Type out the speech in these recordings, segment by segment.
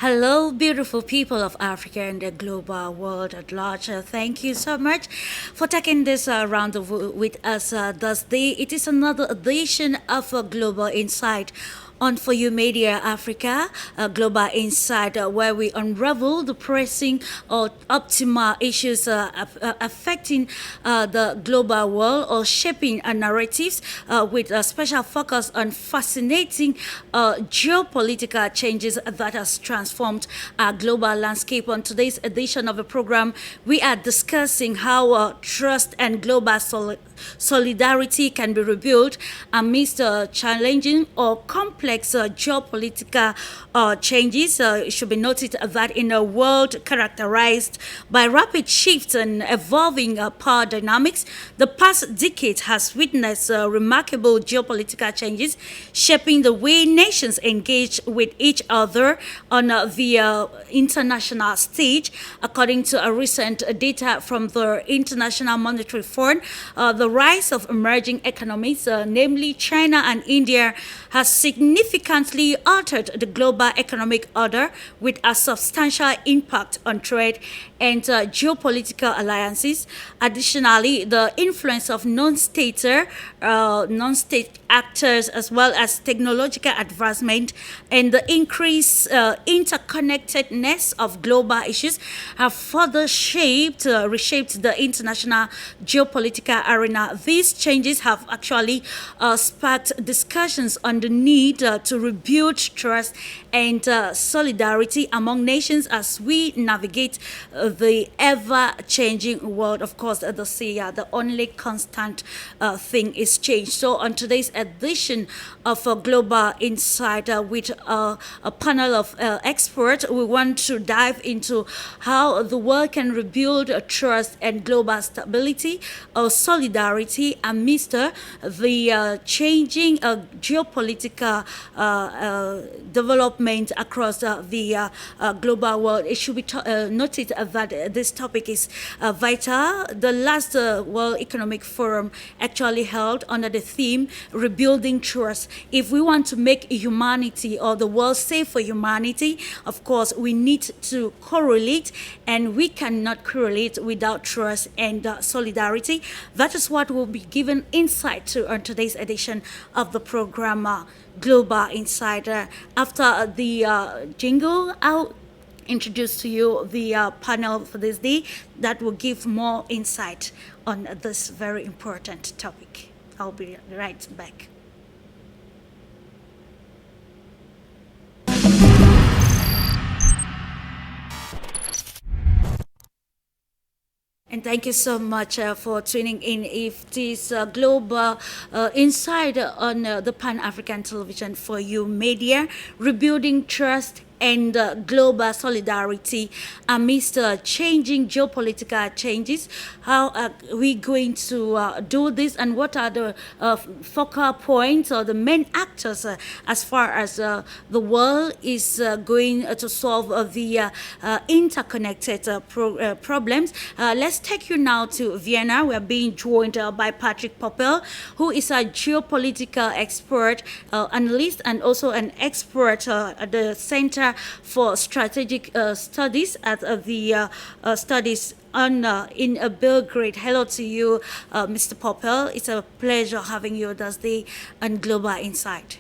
Hello, beautiful people of Africa and the global world at large. Thank you so much for taking this round with us this day. It is another edition of Global Insight on For You Media Africa, Global Insight, where we unravel the pressing or optimal issues affecting the global world or shaping narratives with a special focus on fascinating geopolitical changes that has transformed our global landscape. On today's edition of the program, we are discussing how trust and global solidarity can be rebuilt amidst challenging or complex geopolitical changes. It should be noted that in a world characterized by rapid shifts and evolving power dynamics, the past decade has witnessed remarkable geopolitical changes, shaping the way nations engage with each other on the international stage. According to a recent data from the International Monetary Fund, the rise of emerging economies, namely China and India, has significantly altered the global economic order with a substantial impact on trade and geopolitical alliances. Additionally, the influence of non-state actors, as well as technological advancement and the increased interconnectedness of global issues, have further reshaped the international geopolitical arena. These changes have actually sparked discussions on the need to rebuild trust and solidarity among nations as we navigate the ever-changing world. Of course, the only constant thing is change. So, on today's edition of Global Insight with a panel of experts, we want to dive into how the world can rebuild trust and global stability or solidarity amidst the changing geopolitical development across the global world. It should be noted that this topic is vital. The last World Economic Forum actually held under the theme Rebuilding Trust. If we want to make humanity or the world safe for humanity, of course, we need to correlate, and we cannot correlate without trust and solidarity. That is what will be given insight to on today's edition of the program Global Insider. After the jingle, I'll introduce to you the panel for this day that will give more insight on this very important topic. I'll be right back. And thank you so much for tuning in. If this global insight on the Pan African Television for You Media, rebuilding trust and global solidarity amidst changing geopolitical changes. How are we going to do this, and what are the focal points or the main actors as far as the world is going to solve the interconnected problems? Let's take you now to Vienna. We are being joined by Patrick Poppel, who is a geopolitical expert, analyst, and also an expert at the Center for Strategic Studies at the Studies on in Belgrade. Hello to you, Mr. Poppel. It's a pleasure having you this day on Global Insight.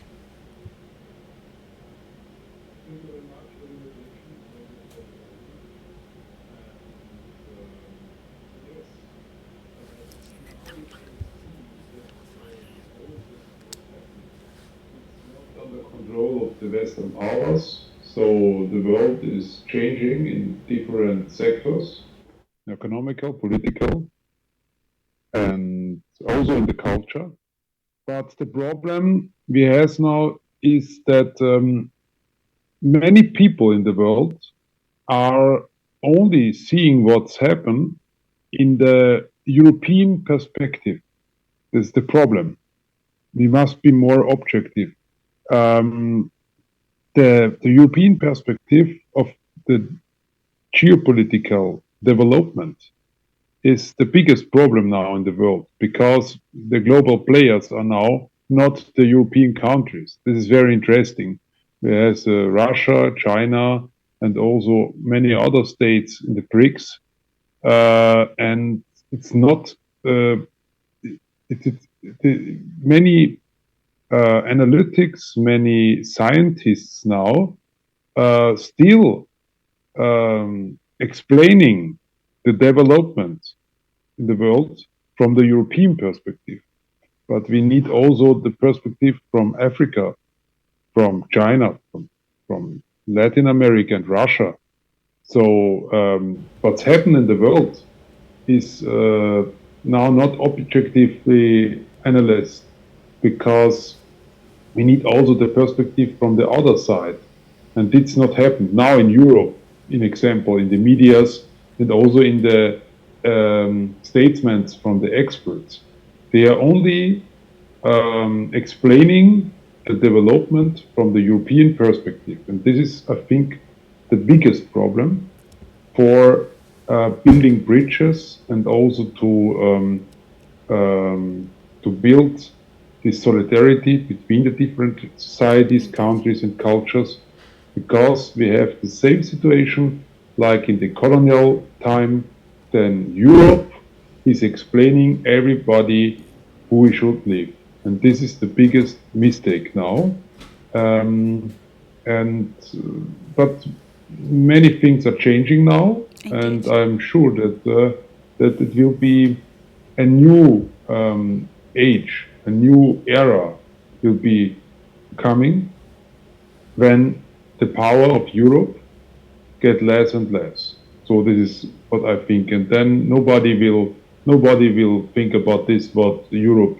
Under control of the Western powers. So the world is changing in different sectors, economical, political, and also in the culture. But the problem we have now is that many people in the world are only seeing what's happened in the European perspective. That's the problem. We must be more objective. The European perspective of the geopolitical development is the biggest problem now in the world, because the global players are now not the European countries. This is very interesting. There's Russia, China, and also many other states in the BRICS. And it's not, many analytics, many scientists now still explaining the development in the world from the European perspective. But we need also the perspective from Africa, from China, from Latin America and Russia. So what's happened in the world is now not objectively analyzed, because we need also the perspective from the other side. And it's not happened now in Europe, in example, in the medias and also in the statements from the experts. They are only explaining the development from the European perspective. And this is, I think, the biggest problem for building bridges and also to build this solidarity between the different societies, countries, and cultures, because we have the same situation like in the colonial time. Then Europe is explaining everybody who we should live, and this is the biggest mistake now. But many things are changing now, and I'm sure that that it will be a new age, a new era will be coming when the power of Europe get less and less. So this is what I think, and then nobody will think about this what Europe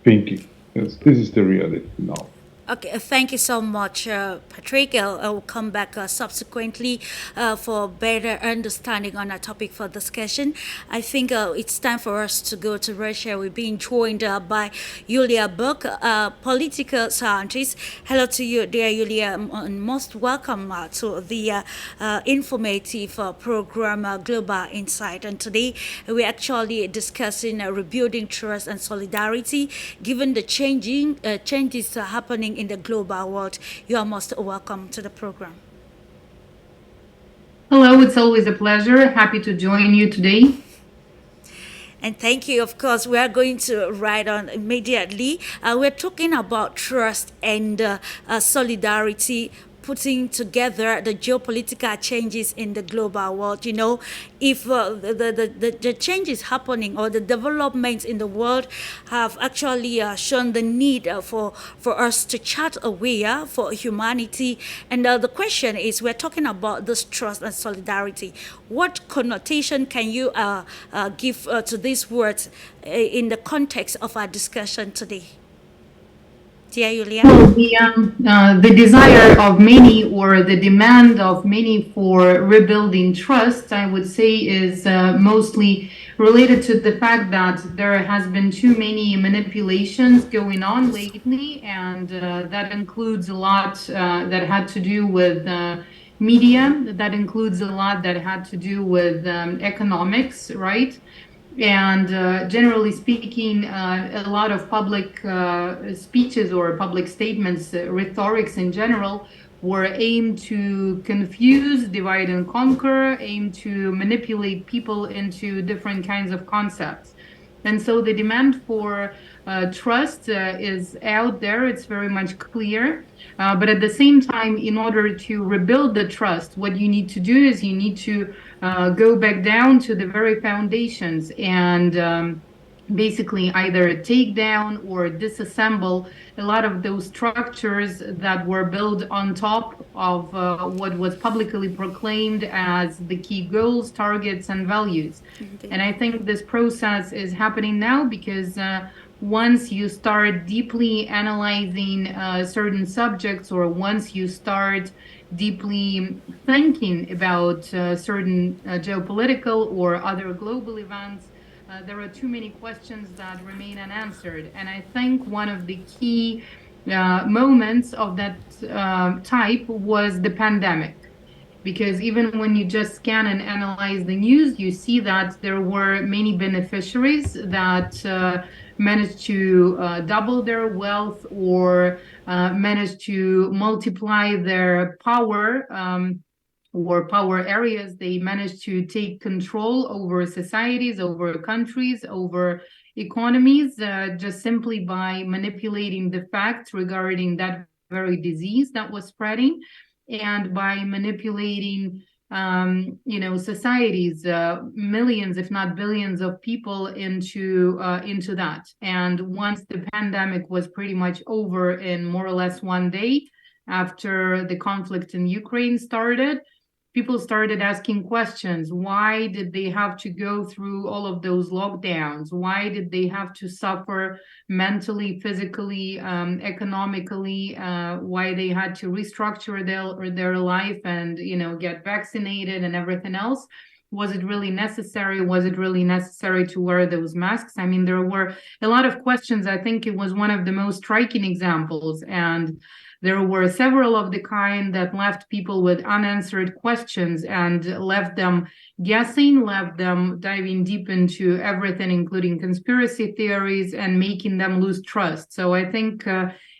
thinking. Yes, this is the reality now. Okay, thank you so much, Patrick. I'll come back subsequently for better understanding on our topic for discussion. I think it's time for us to go to Russia. We're being joined by YULIA BERG, political scientist. Hello to you, dear YULIA, and most welcome to the informative program Global Insight. And today we're actually discussing rebuilding trust and solidarity given the changes happening in the global world. You are most welcome to the program. Hello, it's always a pleasure. Happy to join you today. And thank you. Of course, we are going to write on immediately. We're talking about trust and solidarity, putting together the geopolitical changes in the global world. You know, if the changes happening or the developments in the world have actually shown the need for us to chart a way for humanity. And the question is, we're talking about this trust and solidarity. What connotation can you give to these words in the context of our discussion today? Dear Yulia? Well, the desire of many, or the demand of many for rebuilding trust, I would say, is mostly related to the fact that there has been too many manipulations going on lately, and that includes a lot that had to do with media, that includes a lot that had to do with economics, right? And generally speaking, a lot of public speeches or public statements, rhetorics in general, were aimed to confuse, divide and conquer, aimed to manipulate people into different kinds of concepts. And so the demand for trust is out there. It's very much clear. But at the same time, in order to rebuild the trust, what you need to do is you need to go back down to the very foundations and basically either take down or disassemble a lot of those structures that were built on top of what was publicly proclaimed as the key goals, targets, and values. Mm-hmm. And I think this process is happening now because once you start deeply analyzing certain subjects, or once you start deeply thinking about certain geopolitical or other global events, there are too many questions that remain unanswered. And I think one of the key moments of that type was the pandemic. Because even when you just scan and analyze the news, you see that there were many beneficiaries that managed to double their wealth or managed to multiply their power or power areas, they managed to take control over societies, over countries, over economies, just simply by manipulating the facts regarding that very disease that was spreading, and by manipulating societies, millions, if not billions of people into that. And once the pandemic was pretty much over in more or less one day after the conflict in Ukraine started, people started asking questions. Why did they have to go through all of those lockdowns? Why did they have to suffer mentally, physically, economically? Why they had to restructure their life and get vaccinated and everything else? Was it really necessary? Was it really necessary to wear those masks? I mean, there were a lot of questions. I think it was one of the most striking examples, and there were several of the kind that left people with unanswered questions and left them guessing, left them diving deep into everything, including conspiracy theories, and making them lose trust. So I think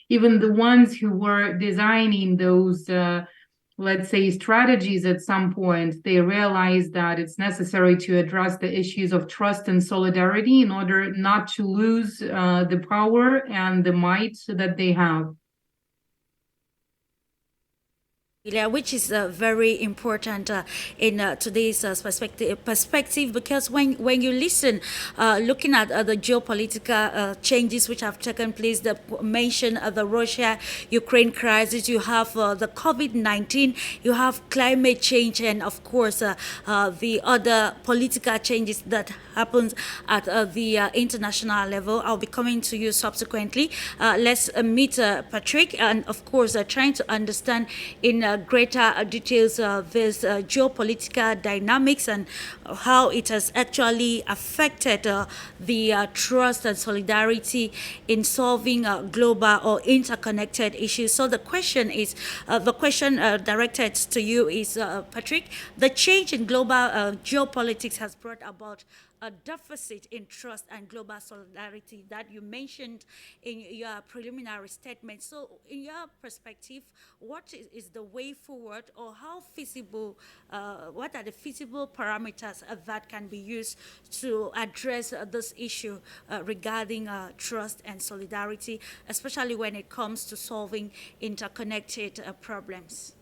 even the ones who were designing those, let's say, strategies at some point, they realized that it's necessary to address the issues of trust and solidarity in order not to lose the power and the might that they have. Yeah, which is very important in today's perspective, because when you listen, looking at the geopolitical changes which have taken place, the mention of the Russia-Ukraine crisis, you have the COVID-19, you have climate change, and of course the other political changes that happens at the international level. I'll be coming to you subsequently. Let's meet Patrick, and of course trying to understand in greater details this geopolitical dynamics and how it has actually affected the trust and solidarity in solving global or interconnected issues. So the question is, the question directed to you is, Patrick, the change in global geopolitics has brought about a deficit in trust and global solidarity that you mentioned in your preliminary statement. So, in your perspective, what is the way forward, or how feasible, what are the feasible parameters that can be used to address this issue regarding trust and solidarity, especially when it comes to solving interconnected problems?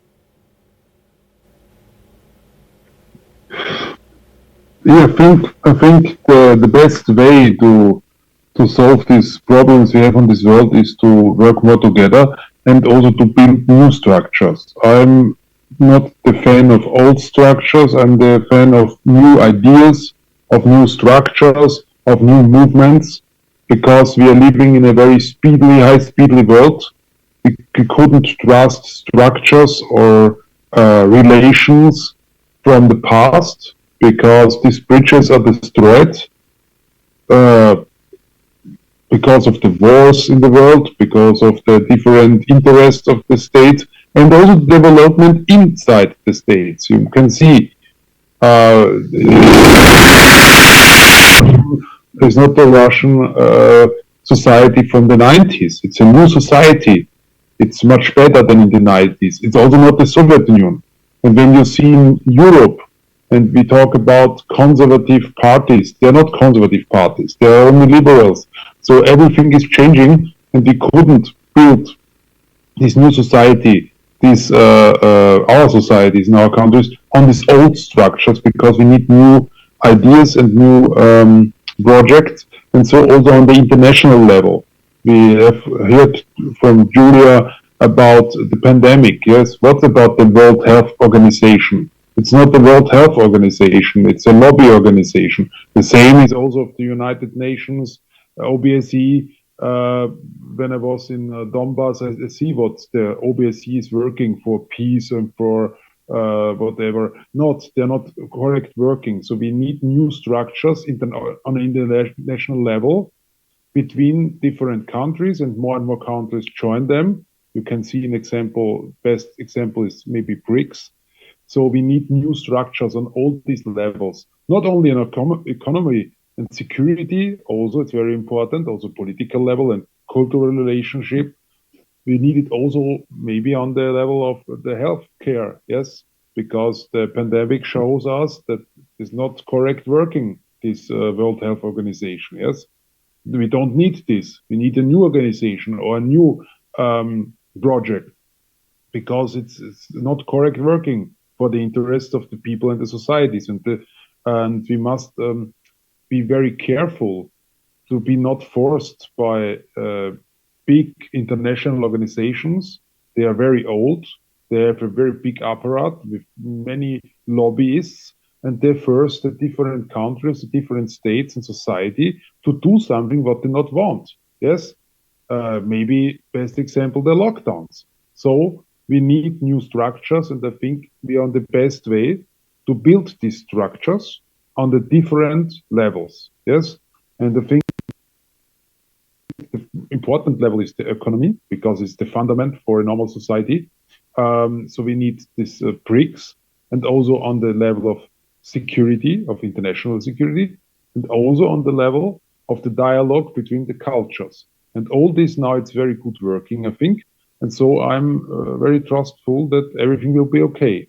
Yeah, I think the best way to solve these problems we have on this world is to work more together and also to build new structures. I'm not the fan of old structures. I'm the fan of new ideas, of new structures, of new movements, because we are living in a very speedily, high-speedily world. We couldn't trust structures or relations from the past because these bridges are destroyed uh, because of the wars in the world, because of the different interests of the state, and also development inside the states. You can see it's not the Russian society from the 90s. It's a new society. It's much better than in the 90s. It's also not the Soviet Union. And when you see in Europe, and we talk about conservative parties, they're not conservative parties. They're only liberals. So everything is changing, and we couldn't build this new society, this our societies in our countries on these old structures, because we need new ideas and new projects. And so also on the international level, we have heard from Julia about the pandemic. Yes, what about the World Health Organization? It's not the World Health Organization, it's a lobby organization. The same is also of the United Nations, OBSE. When I was in Donbass, I see what the OBSE is working for, peace and for whatever. They're not correct working. So we need new structures on an international level between different countries, and more countries join them. You can see an example, best example is maybe BRICS. So we need new structures on all these levels, not only in economy and security, also it's very important, also political level and cultural relationship. We need it also maybe on the level of the healthcare, yes, because the pandemic shows us that it's not correct working, this World Health Organization. Yes, we don't need this. We need a new organization or a new project, because it's not correct working for the interest of the people and the societies, and we must be very careful to be not forced by big international organizations. They are very old. They have a very big apparatus with many lobbyists, and they force the different countries, the different states and society to do something what they not want. Yes, maybe best example, the lockdowns. So we need new structures, and I think we are on the best way to build these structures on the different levels. Yes, and I think the important level is the economy, because it's the fundament for a normal society. So we need these bricks, and also on the level of security, of international security, and also on the level of the dialogue between the cultures. And all this now, it's very good working, I think. And so I'm very trustful that everything will be okay.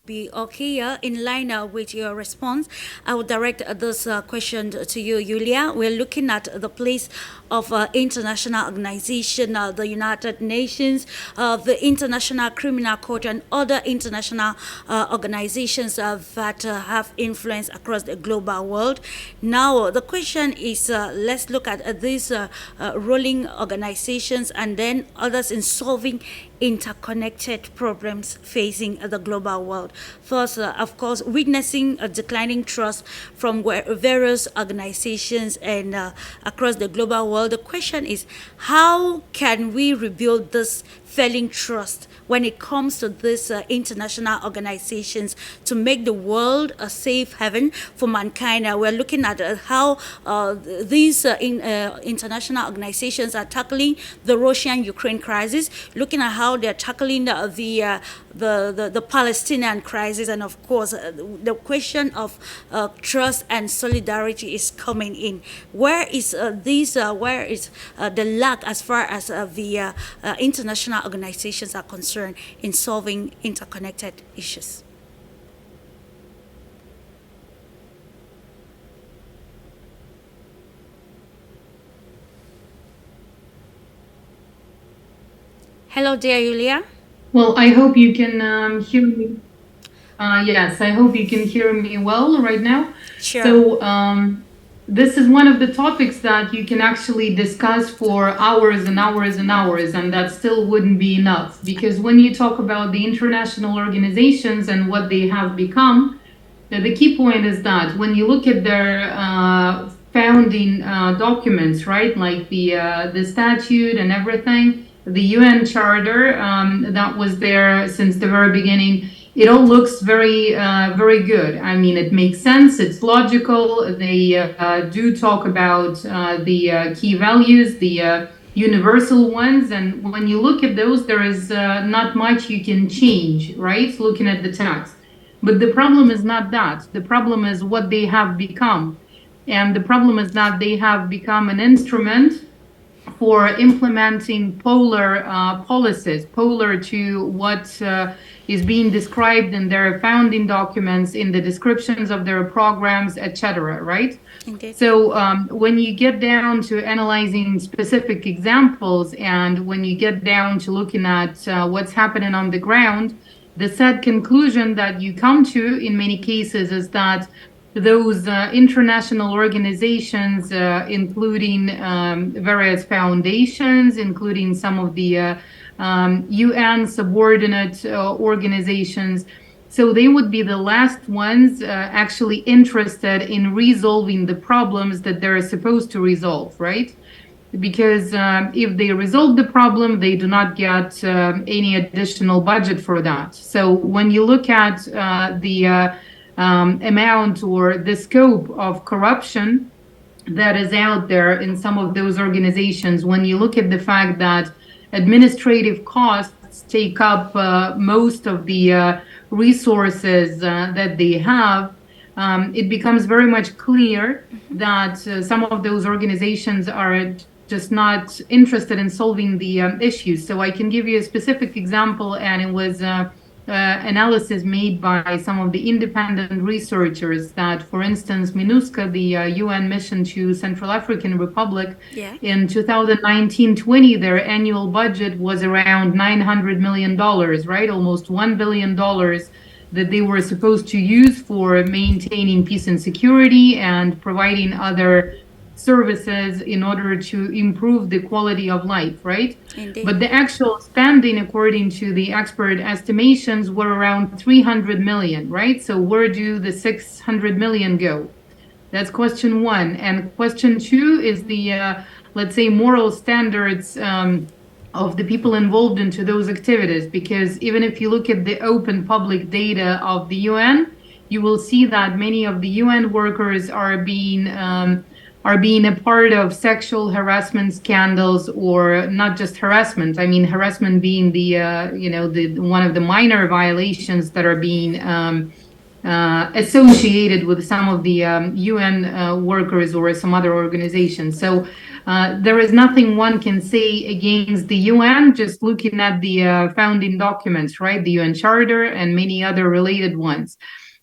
Be okay. In line with your response, I will direct this question to you, Yulia. We're looking at the place of international organization, the United Nations, the International Criminal Court, and other international organizations that have influence across the global world. Now, the question is, let's look at these rolling organizations and then others in solving interconnected problems facing the global world. First, of course, witnessing a declining trust from various organizations and across the global world. The question is, how can we rebuild this failing trust when it comes to these international organizations to make the world a safe haven for mankind? We're looking at how these international organizations are tackling the Russian-Ukraine crisis, looking at how they're tackling the Palestinian crisis, and of course the question of trust and solidarity is coming in. Where is the lack as far as the international organizations are concerned in solving interconnected issues? Hello there, Yulia. Well, I hope you can hear me. Yes, I hope you can hear me well right now. Sure. So this is one of the topics that you can actually discuss for hours and hours and hours, and that still wouldn't be enough. Because when you talk about the international organizations and what they have become, the key point is that when you look at their founding documents, right, like the statute and everything, the UN Charter that was there since the very beginning, it all looks very, very good. I mean, it makes sense. It's logical. They do talk about the key values, the universal ones. And when you look at those, there is not much you can change, right? Looking at the text. But the problem is not that. The problem is what they have become. And the problem is that they have become an instrument for implementing polar policies, polar to what is being described in their founding documents, in the descriptions of their programs, etc. Right? Okay. So when you get down to analyzing specific examples, and when you get down to looking at what's happening on the ground, the sad conclusion that you come to in many cases is that those international organizations, including various foundations, including some of the UN subordinate organizations, so they would be the last ones actually interested in resolving the problems that they're supposed to resolve, right? Because if they resolve the problem, they do not get any additional budget for that. So when you look at the amount or the scope of corruption that is out there in some of those organizations, when you look at the fact that administrative costs take up most of the resources that they have, it becomes very much clear that some of those organizations are just not interested in solving the issues. So I can give you a specific example, and it was analysis made by some of the independent researchers that, for instance, MINUSCA, the UN mission to Central African Republic, in 2019-20, their annual budget was around $900 million, right? Almost $1 billion that they were supposed to use for maintaining peace and security and providing other services in order to improve the quality of life, right? Indeed. But the actual spending, according to the expert estimations, were around 300 million, right? So where do the 600 million go? That's question one. And question two is the, let's say, moral standards of the people involved into those activities. Because even if you look at the open public data of the UN, you will see that many of the UN workers are being a part of sexual harassment scandals, or not just harassment. I mean, harassment being the one of the minor violations that are being associated with some of the UN workers or some other organizations. So there is nothing one can say against the UN, just looking at the founding documents, right? The UN Charter and many other related ones.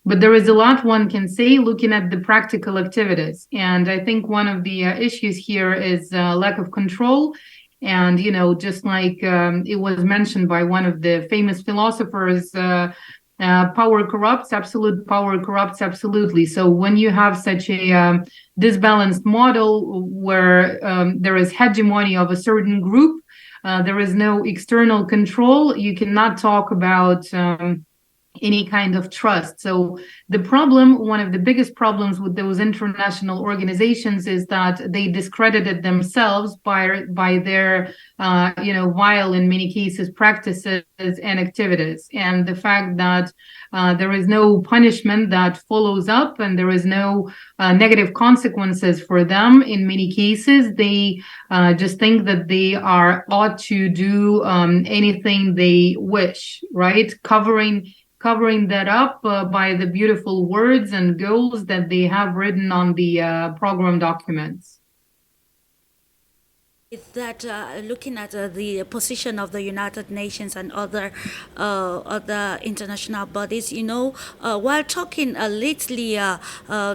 But there is a lot one can say looking at the practical activities. And I think one of the issues here is lack of control. And, just like it was mentioned by one of the famous philosophers, power corrupts, absolute power corrupts absolutely. So when you have such a disbalanced model where there is hegemony of a certain group, there is no external control, you cannot talk about any kind of trust. So the problem, one of the biggest problems with those international organizations is that they discredited themselves by their, vile, in many cases, practices and activities. And the fact that there is no punishment that follows up, and there is no negative consequences for them. In many cases, they just think that they ought to do anything they wish, right? Covering that up by the beautiful words and goals that they have written on the program documents. Is that looking at the position of the United Nations and other international bodies, while talking lately,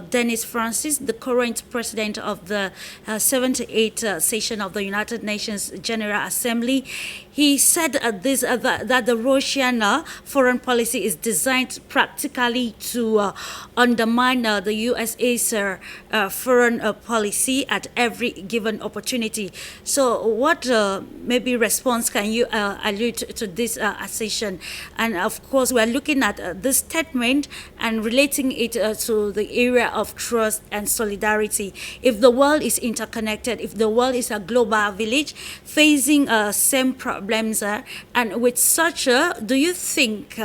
Dennis Francis, the current president of the 78th session of the United Nations General Assembly, he said that the Russian foreign policy is designed practically to undermine the USA's foreign policy at every given opportunity. So what maybe response can you allude to this assertion? And of course, we are looking at this statement and relating it to the area of trust and solidarity. If the world is interconnected, if the world is a global village facing same problems, and with such do you think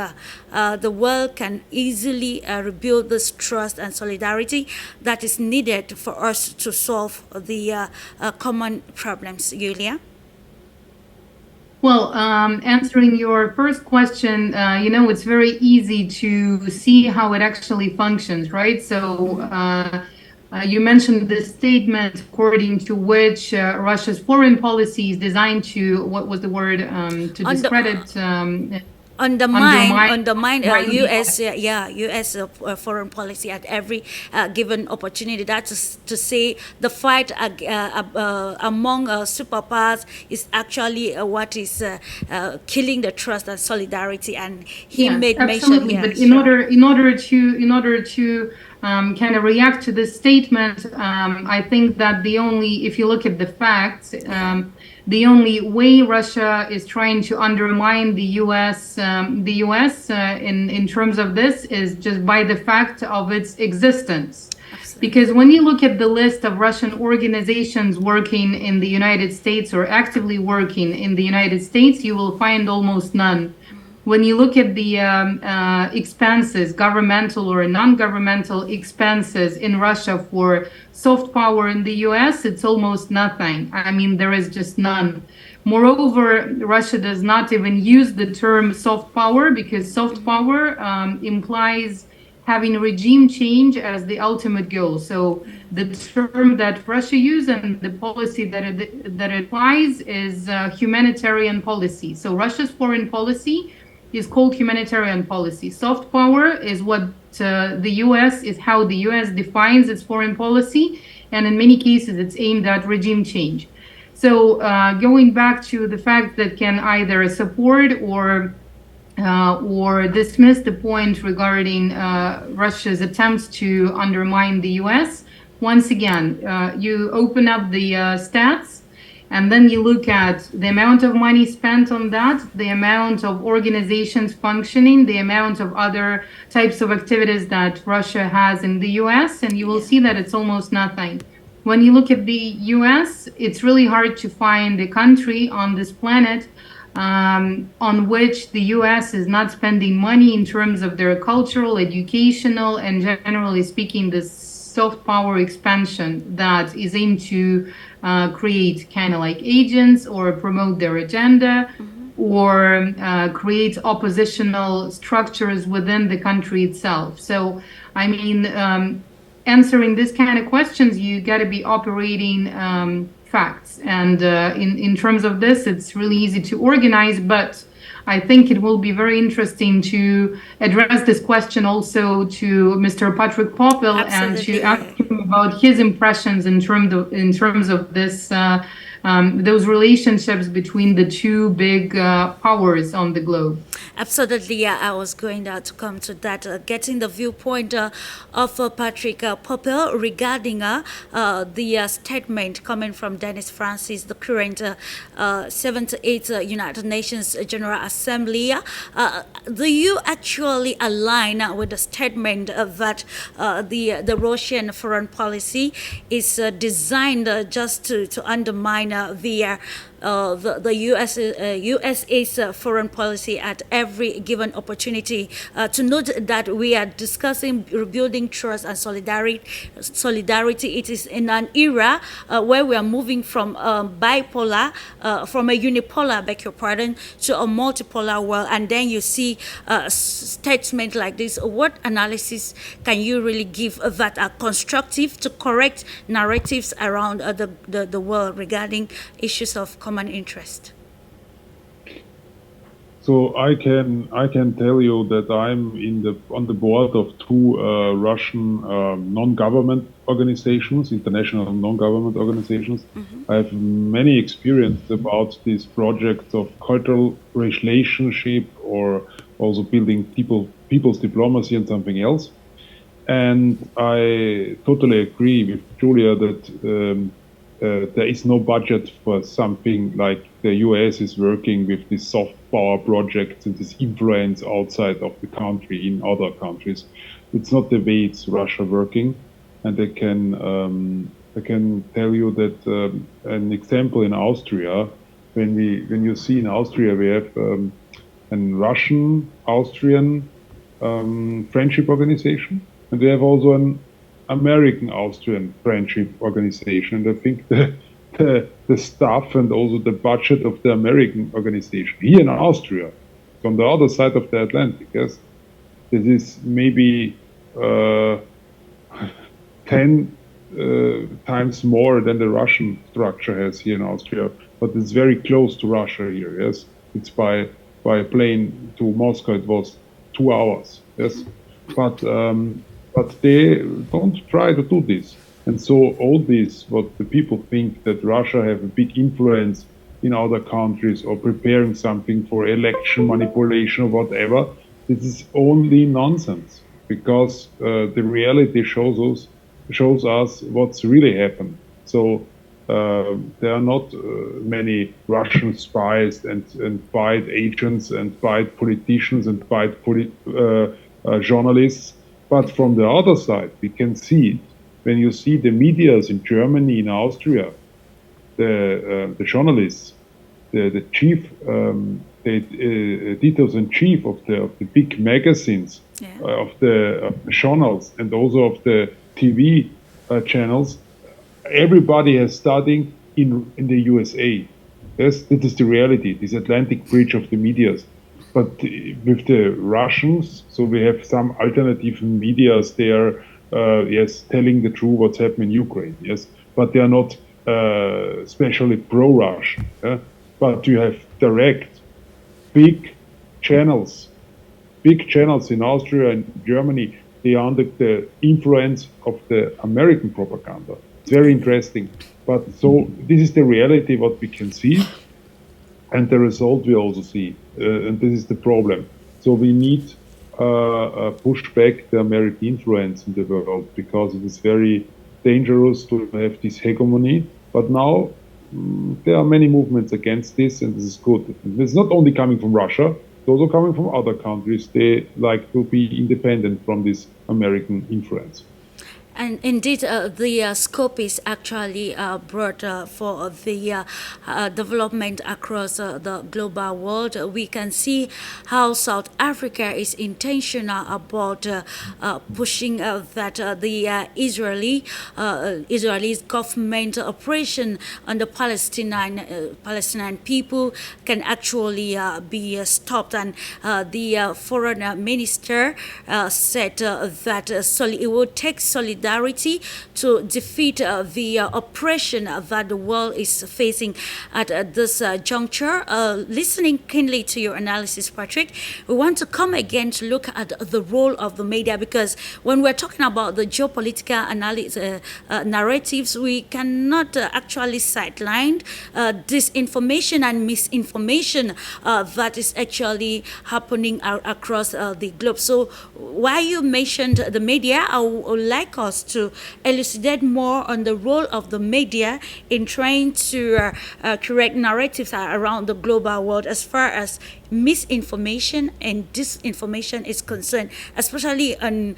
the world can easily rebuild this trust and solidarity that is needed for us to solve the common problems, Yulia? Well, answering your first question, it's very easy to see how it actually functions, right? So you mentioned the statement according to which Russia's foreign policy is designed to, what was the word, to discredit, undermine U.S. Foreign policy at every given opportunity. That is to say, the fight among superpowers is actually what is killing the trust and solidarity. And he made mention here. But in order to kind of react to this statement, I think that if you look at the facts, the only way Russia is trying to undermine the U.S. In terms of this is just by the fact of its existence. Absolutely. Because when you look at the list of Russian organizations working in the United States or actively working in the United States, you will find almost none. When you look at the expenses, governmental or non-governmental expenses in Russia for soft power in the US, it's almost nothing. I mean, there is just none. Moreover, Russia does not even use the term soft power, because soft power implies having regime change as the ultimate goal. So the term that Russia uses and the policy that it applies is humanitarian policy. So Russia's foreign policy is called humanitarian policy. Soft power is what the U.S. is how the U.S. defines its foreign policy, and in many cases, it's aimed at regime change. So going back to the fact that can either support or dismiss the point regarding Russia's attempts to undermine the U.S. Once again, you open up the stats, and then you look at the amount of money spent on that, the amount of organizations functioning, the amount of other types of activities that Russia has in the U.S., and you will see that it's almost nothing. When you look at the U.S., it's really hard to find a country on this planet on which the U.S. is not spending money in terms of their cultural, educational, and generally speaking, this soft power expansion that is aimed to create kind of like agents or promote their agenda, or create oppositional structures within the country itself. So, I mean, answering this kind of questions, you got to be operating facts. And in terms of this, it's really easy to organize, but I think it will be very interesting to address this question also to Mr. Patrick Poppel. Absolutely. And to ask him about his impressions in terms of this those relationships between the two big powers on the globe. Absolutely, yeah. I was going to come to that, getting the viewpoint of Patrick Poppel regarding the statement coming from Dennis Francis, the current 78th United Nations General Assembly. Do you actually align with the statement that the Russian foreign policy is designed just to undermine the USA's foreign policy at every given opportunity? To note that we are discussing rebuilding trust and solidarity. It is in an era where we are moving from bipolar, from a unipolar, beg your pardon, to a multipolar world, and then you see a statement like this. What analysis can you really give that are constructive to correct narratives around the world regarding issues of common interest? So I can tell you that I'm on the board of two Russian non-government organizations, international non-government organizations. I have many experience about these projects of cultural relationship, or also building people's diplomacy and something else. And I totally agree with Julia that there is no budget for something like the US is working with these soft power projects and this influence outside of the country in other countries. It's not the way it's Russia working. And I can tell you that an example in Austria, when you see in Austria, we have a Russian-Austrian friendship organization, and we have also an American-Austrian friendship organization. And I think the staff and also the budget of the American organization here in Austria, on the other side of the Atlantic, yes, this is maybe 10 times more than the Russian structure has here in Austria, but it's very close to Russia here, yes. It's by plane to Moscow, it was 2 hours, yes. But they don't try to do this. And so all this, what the people think that Russia have a big influence in other countries or preparing something for election manipulation or whatever, this is only nonsense, because the reality shows us what's really happened. So there are not many Russian spies and spy agents and spy politicians and spy journalists. But from the other side, we can see it. When you see the medias in Germany, in Austria, the journalists, the chief, editors-in-chief of the big magazines, of the journals, and also of the TV channels, everybody has studied in the USA. Yes, that is the reality, this Atlantic bridge of the medias. but with the Russians, so we have some alternative medias there, yes, telling the truth what's happening in Ukraine, yes, but they are not especially pro-Russian. Yeah? But you have direct, big channels in Austria and Germany. They are under the influence of the American propaganda. It's very interesting. But so this is the reality what we can see, and the result we also see, and this is the problem. So we need push back the American influence in the world, because it is very dangerous to have this hegemony. But now there are many movements against this, and this is good. It's not only coming from Russia, it's also coming from other countries. They like to be independent from this American influence. And indeed, the scope is actually broad for the development across the global world. We can see how South Africa is intentional about pushing that the Israeli government operation on the Palestinian people can actually be stopped. And the foreign minister said that it would take solidarity to defeat the oppression that the world is facing at this juncture. Listening keenly to your analysis, Patrick, we want to come again to look at the role of the media, because when we're talking about the geopolitical narratives, we cannot actually sideline disinformation and misinformation that is actually happening across the globe. So while you mentioned the media, I would like us to elucidate more on the role of the media in trying to correct narratives around the global world as far as misinformation and disinformation is concerned, especially on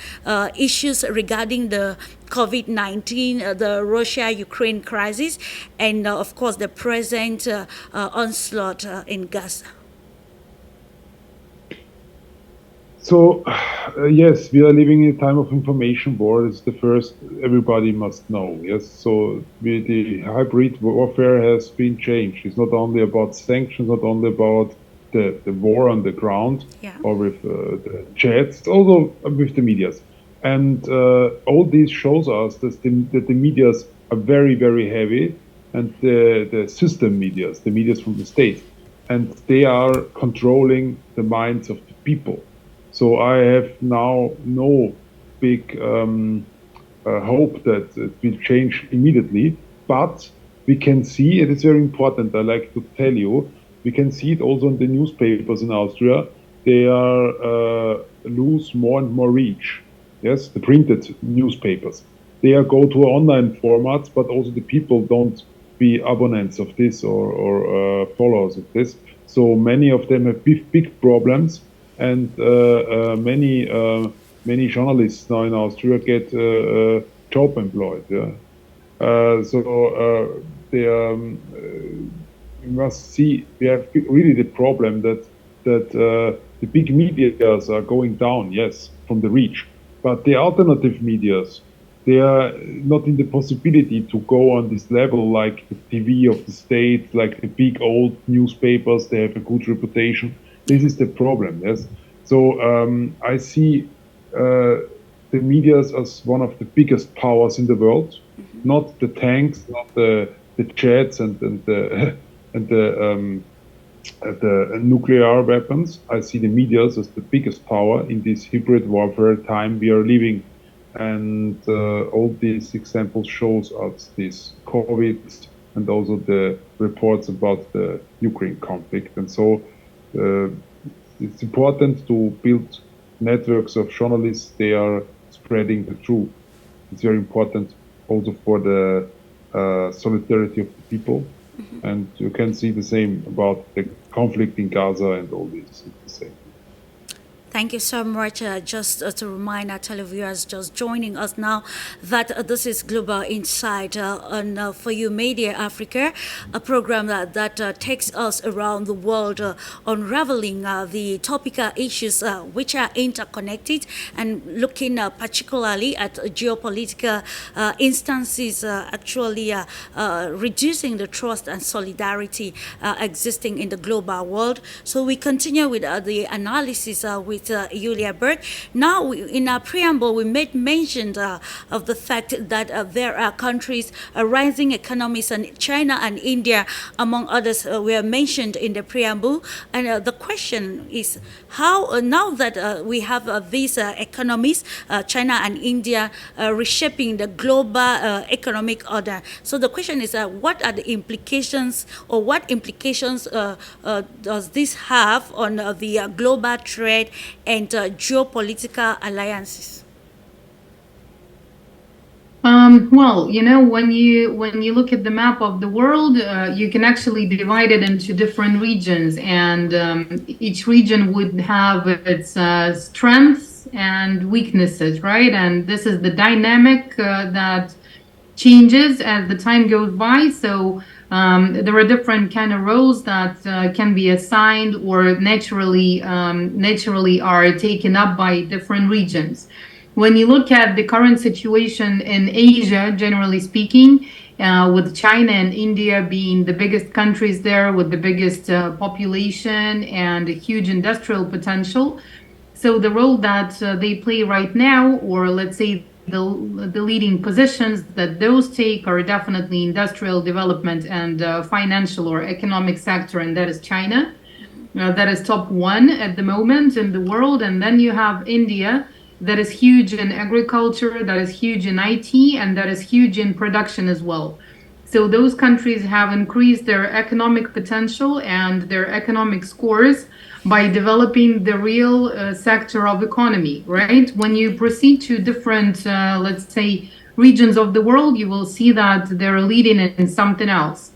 issues regarding the COVID-19, the Russia-Ukraine crisis, and of course the present onslaught in Gaza. So, yes, we are living in a time of information war. It's the first everybody must know. Yes, so the hybrid warfare has been changed. It's not only about sanctions, not only about the war on the ground or with the chats, it's also with the medias. And all this shows us that the medias are very, very heavy, and the system medias, the medias from the state, and they are controlling the minds of the people. So I have now no big hope that it will change immediately, but we can see, it is very important, I like to tell you, we can see it also in the newspapers in Austria. They are lose more and more reach. Yes, the printed newspapers. They are go to online formats, but also the people don't be abonnents of this or followers of this. So many of them have big problems. And many journalists now in Austria get job employed. Yeah? We must see, we have really the problem that the big medias are going down, yes, from the reach, but the alternative medias, they are not in the possibility to go on this level like the TV of the state, like the big old newspapers. They have a good reputation. This is the problem, yes. So I see the medias as one of the biggest powers in the world, not the tanks, not the jets and the nuclear weapons. I see the medias as the biggest power in this hybrid warfare time we are living, and all these examples shows us this COVID and also the reports about the Ukraine conflict, and so. It's important to build networks of journalists. They are spreading the truth. It's very important also for the solidarity of the people. And you can see the same about the conflict in Gaza and all this. It's the same. Thank you so much. Just to remind our televiewers just joining us now that this is Global Insight on For You Media Africa, a program that takes us around the world, unraveling the topical issues which are interconnected and looking particularly at geopolitical instances actually reducing the trust and solidarity existing in the global world. So we continue with the analysis with YULIA BERG. Now, in our preamble, we made mention of the fact that there are countries, rising economies, and China and India, among others, were mentioned in the preamble. And the question is how, now that we have these economies, China and India, reshaping the global economic order. So the question is, what are the implications, or what implications does this have on the global trade and geopolitical alliances? Well, when you look at the map of the world, you can actually divide it into different regions, and each region would have its strengths and weaknesses, right? And this is the dynamic that changes as the time goes by. So there are different kind of roles that can be assigned or naturally are taken up by different regions. When you look at the current situation in Asia, generally speaking, with China and India being the biggest countries there, with the biggest population and a huge industrial potential. So the role that they play right now, or let's say the leading positions that those take, are definitely industrial development and financial or economic sector, and that is China. That is top one at the moment in the world. And then you have India, that is huge in agriculture, that is huge in IT, and that is huge in production as well. So those countries have increased their economic potential and their economic scores by developing the real sector of economy, right? When you proceed to different, let's say, regions of the world, you will see that they're leading in something else.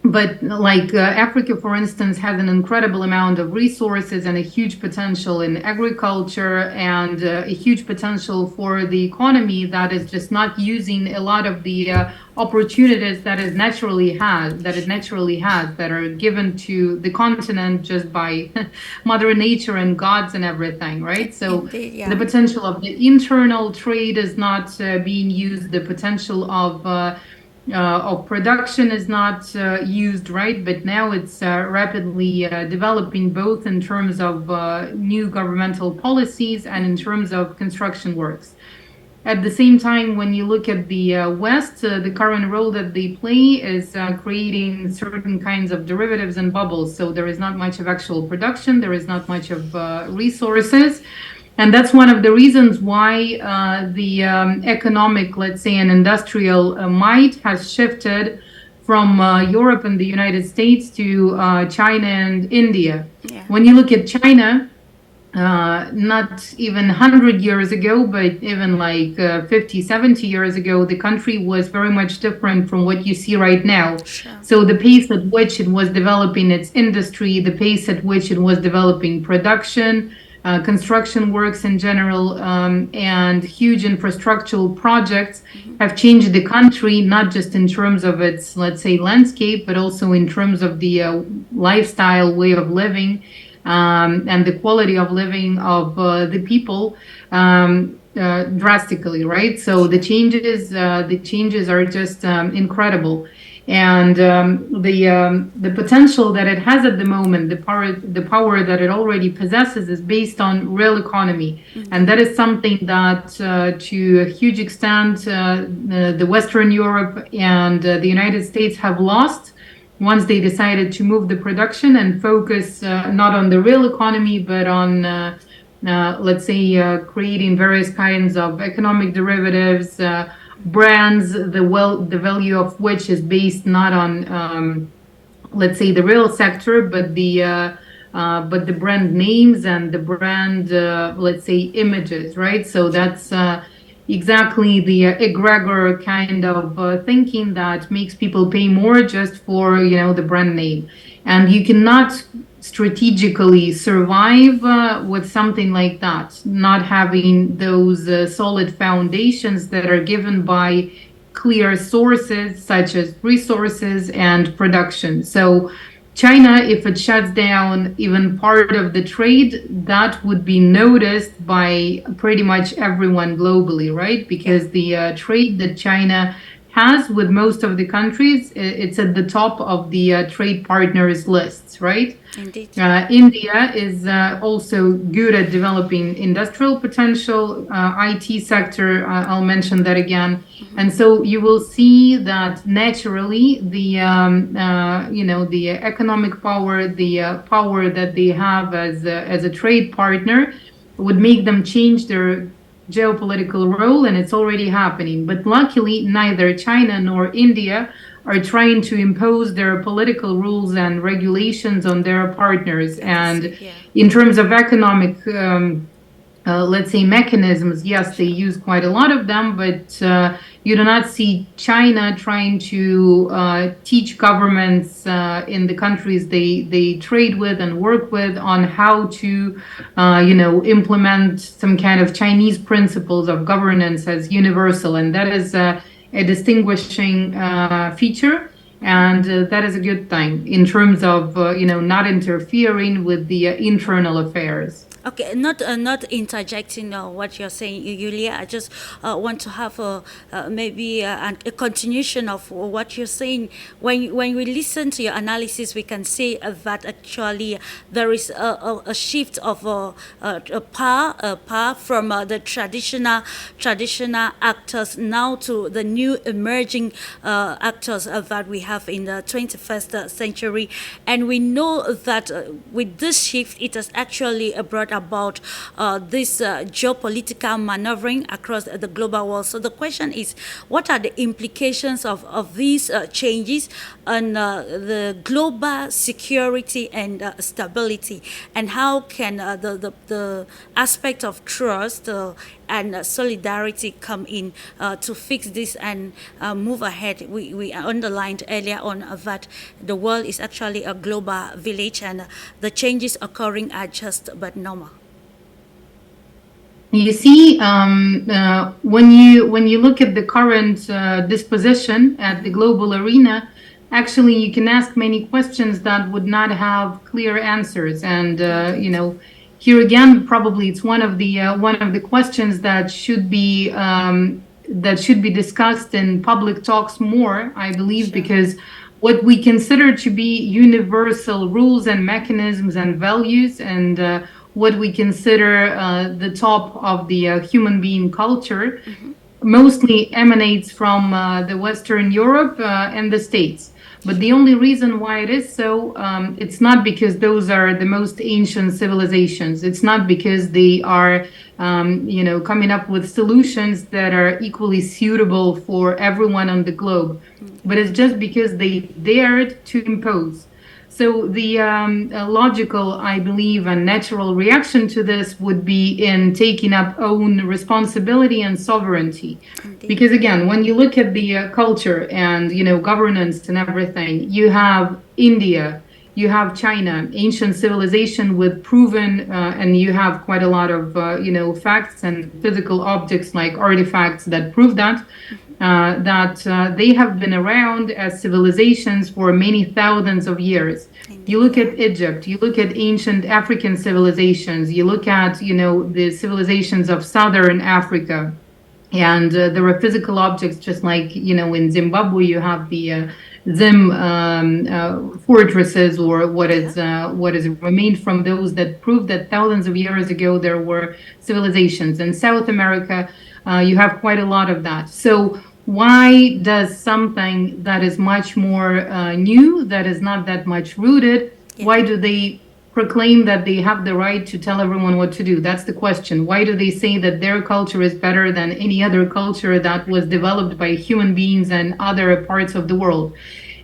But like Africa, for instance, has an incredible amount of resources and a huge potential in agriculture, and a huge potential for the economy that is just not using a lot of the opportunities that it naturally has, that are given to the continent just by Mother Nature and gods and everything, right? So Indeed, yeah. the potential of the internal trade is not being used. The potential of production is not used, right? But now it's rapidly developing, both in terms of new governmental policies and in terms of construction works. At the same time, when you look at the West, the current role that they play is creating certain kinds of derivatives and bubbles. So there is not much of actual production, there is not much of resources. And that's one of the reasons why the economic, let's say, and industrial might has shifted from Europe and the United States to China and India. Yeah. When you look at China, not even 100 years ago, but even like 50, 70 years ago, the country was very much different from what you see right now. Sure. So the pace at which it was developing its industry, the pace at which it was developing production, construction works in general, and huge infrastructural projects have changed the country, not just in terms of its, let's say, landscape, but also in terms of the lifestyle, way of living, and the quality of living of the people drastically, right? So the changes are just incredible. And the potential that it has at the moment, the power that it already possesses, is based on real economy. And that is something that to a huge extent the Western Europe and the United States have lost once they decided to move the production and focus not on the real economy, but on let's say creating various kinds of economic derivatives, brands, the value of which is based not on let's say the real sector, but the brand names and the brand let's say images, right? So that's exactly the egregor kind of thinking that makes people pay more just for, the brand name. And you cannot strategically survive with something like that, not having those solid foundations that are given by clear sources such as resources and production. So China, if it shuts down even part of the trade, that would be noticed by pretty much everyone globally, right? Because the trade that China has with most of the countries, it's at the top of the trade partners lists, right? Indeed. India is also good at developing industrial potential, IT sector. I'll mention that again. And so you will see that naturally the the economic power, the power that they have as a trade partner, would make them change their geopolitical role, and it's already happening. But luckily, neither China nor India are trying to impose their political rules and regulations on their partners. And in terms of economic, let's say, mechanisms, yes, they use quite a lot of them, but you do not see China trying to teach governments in the countries they trade with and work with on how to, implement some kind of Chinese principles of governance as universal. And that is a distinguishing feature. And that is a good thing in terms of, not interfering with the internal affairs. Okay, not interjecting what you're saying, Yulia. I just want to have maybe a continuation of what you're saying. When we listen to your analysis, we can see that actually there is a shift of power from the traditional actors now to the new emerging actors that we have in the 21st century, and we know that with this shift, it has actually brought about this geopolitical maneuvering across the global world. So the question is, what are the implications of these changes on the global security and stability, and how can the aspect of trust and solidarity come in to fix this and move ahead? We underlined earlier on that the world is actually a global village, and the changes occurring are just but normal. You see, when you look at the current disposition at the global arena, actually you can ask many questions that would not have clear answers. And here again, probably it's one of the questions that should be discussed in public talks more, I believe, sure. Because what we consider to be universal rules and mechanisms and values, and what we consider the top of the human being culture, mostly emanates from the Western Europe and the States. But the only reason why it is so, it's not because those are the most ancient civilizations. It's not because they are, coming up with solutions that are equally suitable for everyone on the globe. But it's just because they dared to impose. So the logical, I believe, and natural reaction to this would be in taking up own responsibility and sovereignty. Indeed. Because again, when you look at the culture and governance and everything, you have India, you have China, ancient civilization with proven, and you have quite a lot of facts and physical objects like artifacts that prove that. They have been around as civilizations for many thousands of years. You look at Egypt, you look at ancient African civilizations, you look at, the civilizations of Southern Africa, and there are physical objects just like, in Zimbabwe, you have the Zim fortresses, or what is remained from those that prove that thousands of years ago there were civilizations. In South America, you have quite a lot of that. So why does something that is much more new, that is not that much rooted, why do they proclaim that they have the right to tell everyone what to do? That's the question. Why do they say that their culture is better than any other culture that was developed by human beings and other parts of the world?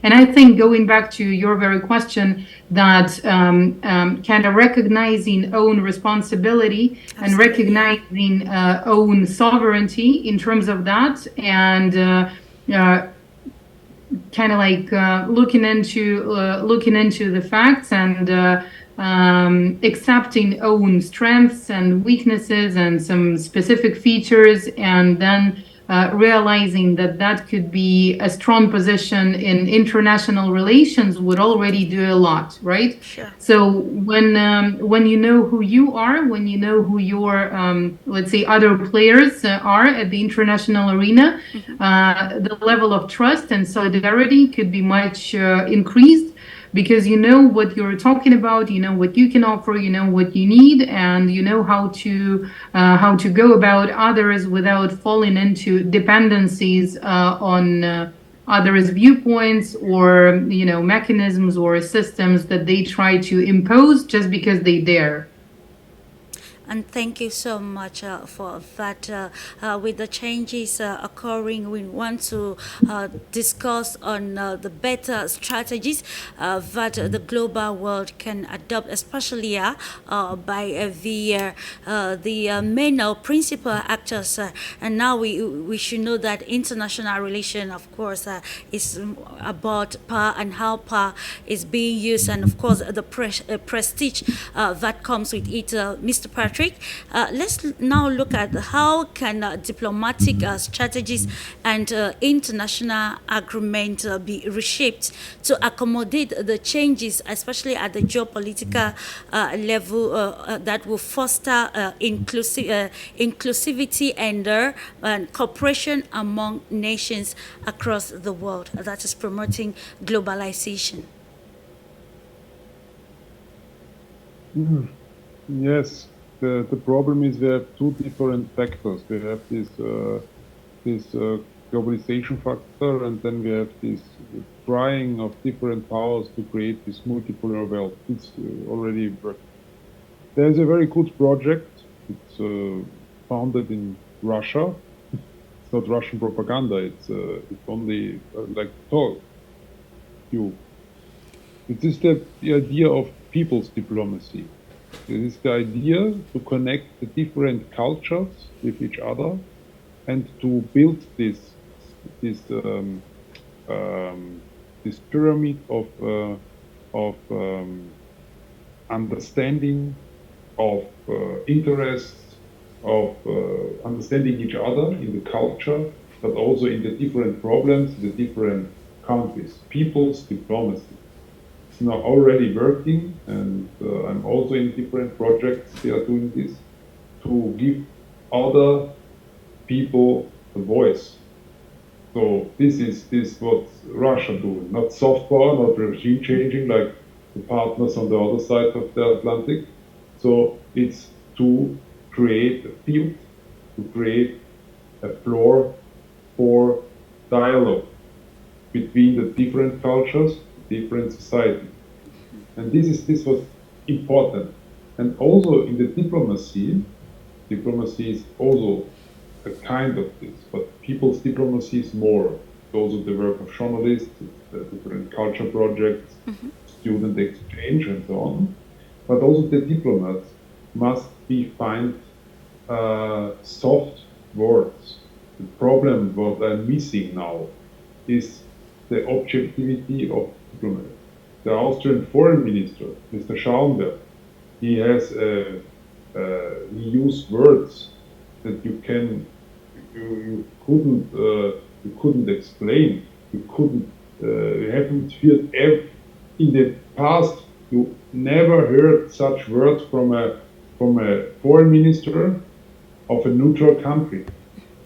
And I think, going back to your very question, that kind of recognizing own responsibility and recognizing own sovereignty in terms of that, and kind of like looking into the facts and accepting own strengths and weaknesses and some specific features, and then realizing that that could be a strong position in international relations would already do a lot, right? Sure. So when you know who you are, when you know who your let's say other players are at the international arena, the level of trust and solidarity could be much increased, because you know what you're talking about, you know what you can offer, you know what you need, and you know how to go about others without falling into dependencies on others' viewpoints, or mechanisms or systems that they try to impose just because they dare. And thank you so much for that. With the changes occurring, we want to discuss on the better strategies that the global world can adopt, especially by the main or principal actors. And now we should know that international relation, of course, is about power and how power is being used, and of course the prestige that comes with it. Mr. Patrick, let's now look at how can diplomatic strategies and international agreement be reshaped to accommodate the changes, especially at the geopolitical level, that will foster inclusivity and cooperation among nations across the world. That is promoting globalization. Yes, the problem is we have two different factors. We have this globalization factor, and then we have this trying of different powers to create this multipolar world. It's already working. There's a very good project. It's founded in Russia. It's not Russian propaganda. It's only like talk. It is the idea of people's diplomacy. It is the idea to connect the different cultures with each other and to build this pyramid of understanding, of interests, of understanding each other in the culture, but also in the different problems, the different countries. People's diplomacy. It's now already working, and I'm also in different projects. They are doing this to give other people a voice. So this is what Russia doing, not soft power, not regime changing like the partners on the other side of the Atlantic. So it's to create a field, to create a floor for dialogue between the different cultures, different societies. And this was important. And also in the diplomacy is also a kind of this, but people's diplomacy is more. It's also the work of journalists, it's the different culture projects, student exchange, and so on. But also the diplomats must find soft words. The problem what I'm missing now is the objectivity of diplomacy. The Austrian foreign minister, Mr. Schaumburg, he used words that you couldn't explain. You haven't heard in the past. You never heard such words from a foreign minister of a neutral country.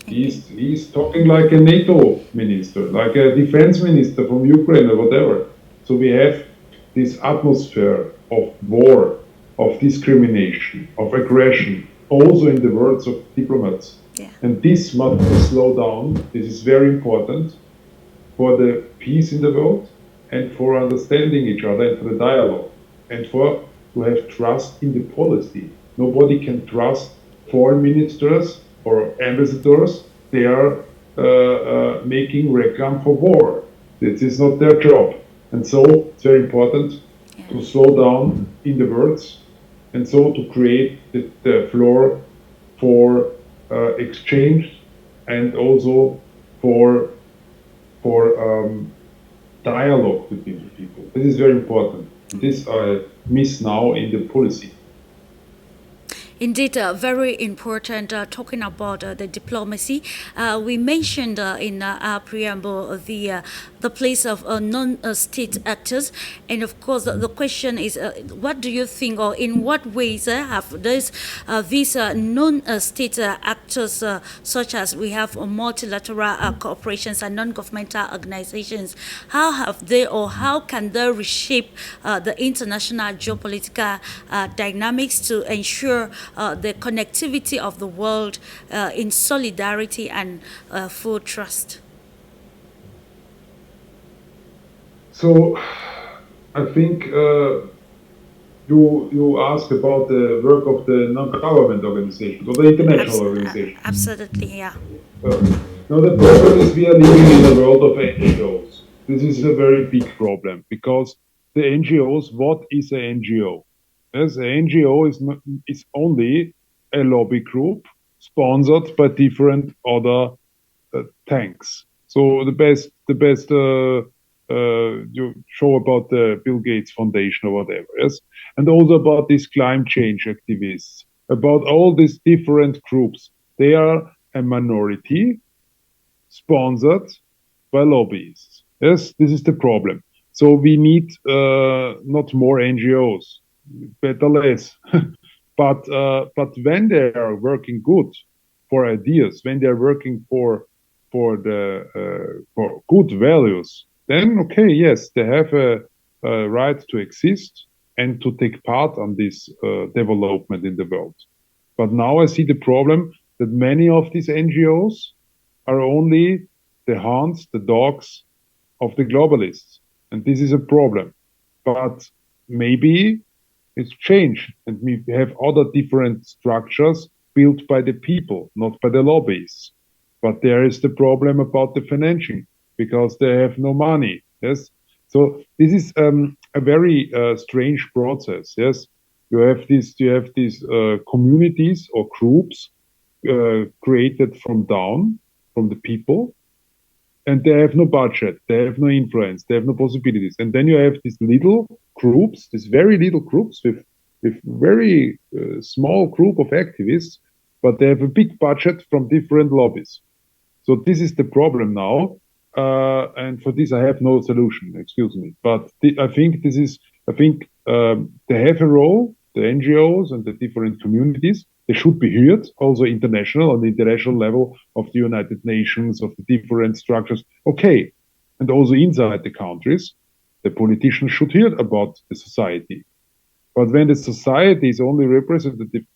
He's talking like a NATO minister, like a defense minister from Ukraine or whatever. So we have this atmosphere of war, of discrimination, of aggression, also in the words of diplomats. Yeah. And this must slow down. This is very important for the peace in the world and for understanding each other and for the dialogue and for to have trust in the policy. Nobody can trust foreign ministers or ambassadors. They are making reclam for war. This is not their job. And so it's very important to slow down in the words, and so to create the floor for exchange and also for dialogue between the people. This is very important. This I miss now in the policy. Indeed, very important. Talking about the diplomacy, we mentioned in our preamble the place of non-state actors, and of course, the question is, what do you think, or in what ways have these non-state actors, such as we have multilateral corporations and non-governmental organizations, how have they, or how can they reshape the international geopolitical dynamics to ensure the connectivity of the world in solidarity and full trust? So I think you asked about the work of the non-government organizations or the international organizations. Absolutely, yeah. Now the problem is we are living in a world of NGOs. This is a very big problem because the NGOs, what is an NGO? Yes, an NGO is only a lobby group sponsored by different other tanks. So the best you show about the Bill Gates Foundation or whatever, yes, and also about these climate change activists, about all these different groups. They are a minority sponsored by lobbyists. Yes, this is the problem. So we need not more NGOs, better less. But when they are working good for ideas, when they are working for good values, then okay, yes, they have a right to exist and to take part on this development in the world. But now I see the problem that many of these NGOs are only the hounds, the dogs of the globalists, and this is a problem. But maybe it's changed, and we have other different structures built by the people, not by the lobbyists. But there is the problem about the financing because they have no money. Yes, so this is a very strange process. Yes, you have these communities or groups created from down, from the people, and they have no budget, they have no influence, they have no possibilities. And then you have these little groups, these very little groups with very small group of activists, but they have a big budget from different lobbies. So this is the problem now, and for this I have no solution. Excuse me, but I think they have a role, the NGOs and the different communities. They should be heard, also international, on the international level of the United Nations, of the different structures. Okay, and also inside the countries, the politicians should hear about the society. But when the society is only represented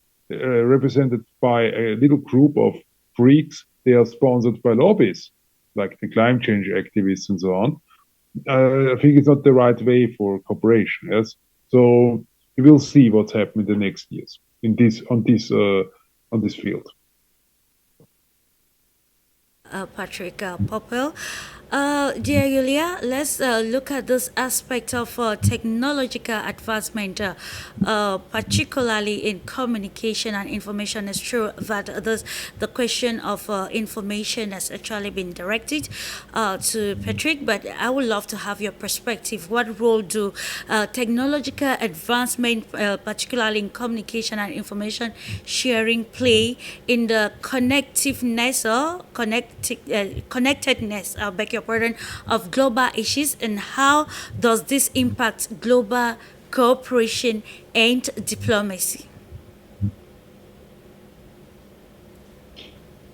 by a little group of freaks, they are sponsored by lobbies, like the climate change activists and so on. I think it's not the right way for cooperation. Yes, so we will see what's happening in the next years on this field. Patrick Poppel. Dear Yulia, let's look at this aspect of technological advancement, particularly in communication and information. It's true that the question of information has actually been directed to Patrick, but I would love to have your perspective. What role do technological advancement, particularly in communication and information sharing, play in the connectiveness or connectedness, I beg your pardon, of global issues, and how does this impact global cooperation and diplomacy?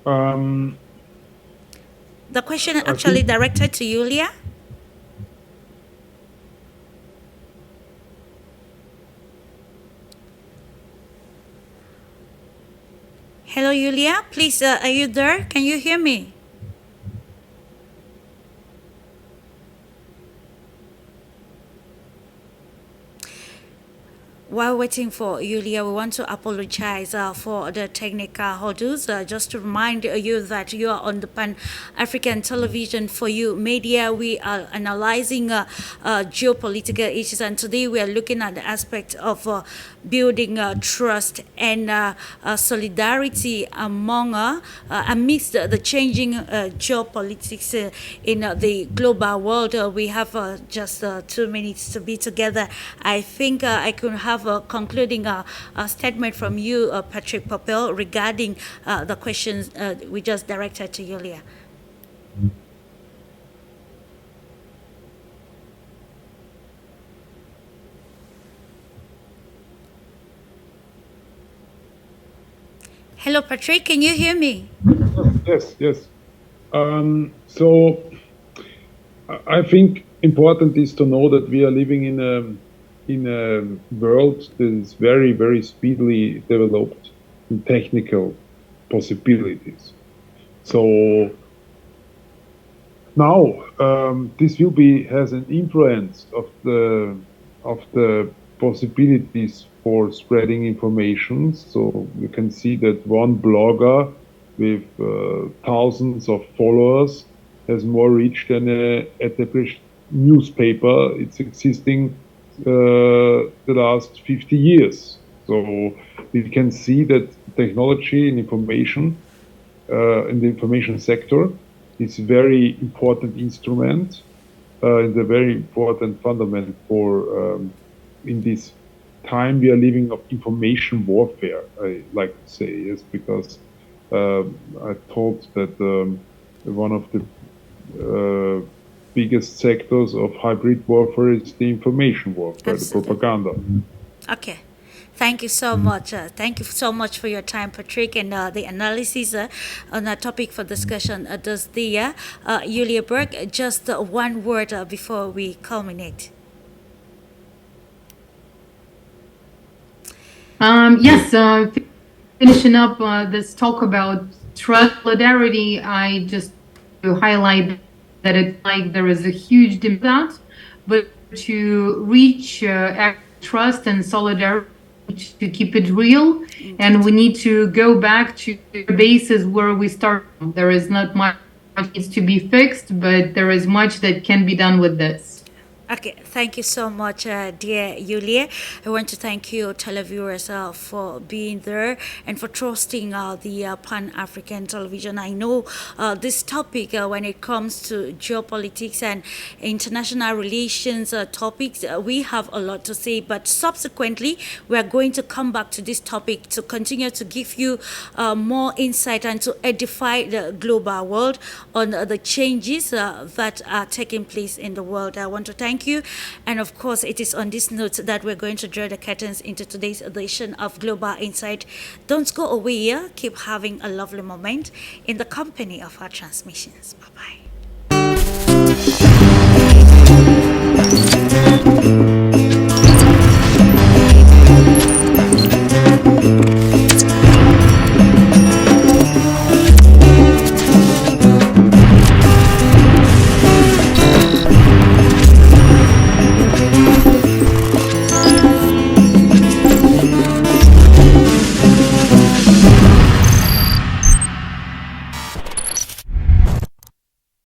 The question actually directed to Yulia. Hello, Yulia. Please, are you there? Can you hear me? While waiting for Yulia, we want to apologize for the technical hurdles. Just to remind you that you are on the Pan African Television for You Media. We are analyzing geopolitical issues, and today we are looking at the aspect of building trust and solidarity amidst the changing geopolitics in the global world. We have just 2 minutes to be together. I think I could have a concluding statement from you, Patrick Poppel, regarding the questions we just directed to Yulia. Hello, Patrick. Can you hear me? Yes, yes. So I think important is to know that we are living in a world that is very, very speedily developed in technical possibilities. So now this will has an influence of the possibilities for spreading information. So you can see that one blogger with thousands of followers has more reach than a established newspaper. It's existing the last 50 years. So we can see that technology and information in the information sector is a very important instrument, and a very important fundament for in this time we are living of information warfare, I like to say, yes, because I thought that one of the biggest sectors of hybrid warfare is the information warfare, Absolutely. the propaganda. Okay. Thank you so much. Thank you so much for your time, Patrick, and the analysis on a topic for discussion. Does the Yulia Berg, just one word before we culminate? Yes, finishing up this talk about trust, solidarity, I just to highlight that it's like there is a huge demand, but to reach trust and solidarity, to keep it real, and we need to go back to the basis where we start. There is not much needs to be fixed, but there is much that can be done with this. Okay, thank you so much, dear Yulia. I want to thank you, televiewers, for being there and for trusting the Pan-African Television. I know this topic, when it comes to geopolitics and international relations topics, we have a lot to say, but subsequently, we are going to come back to this topic to continue to give you more insight and to edify the global world on the changes that are taking place in the world. I want to thank you. And of course, it is on this note that we're going to draw the curtains into today's edition of Global Insight. Don't go away here. Keep having a lovely moment in the company of our transmissions. Bye-bye.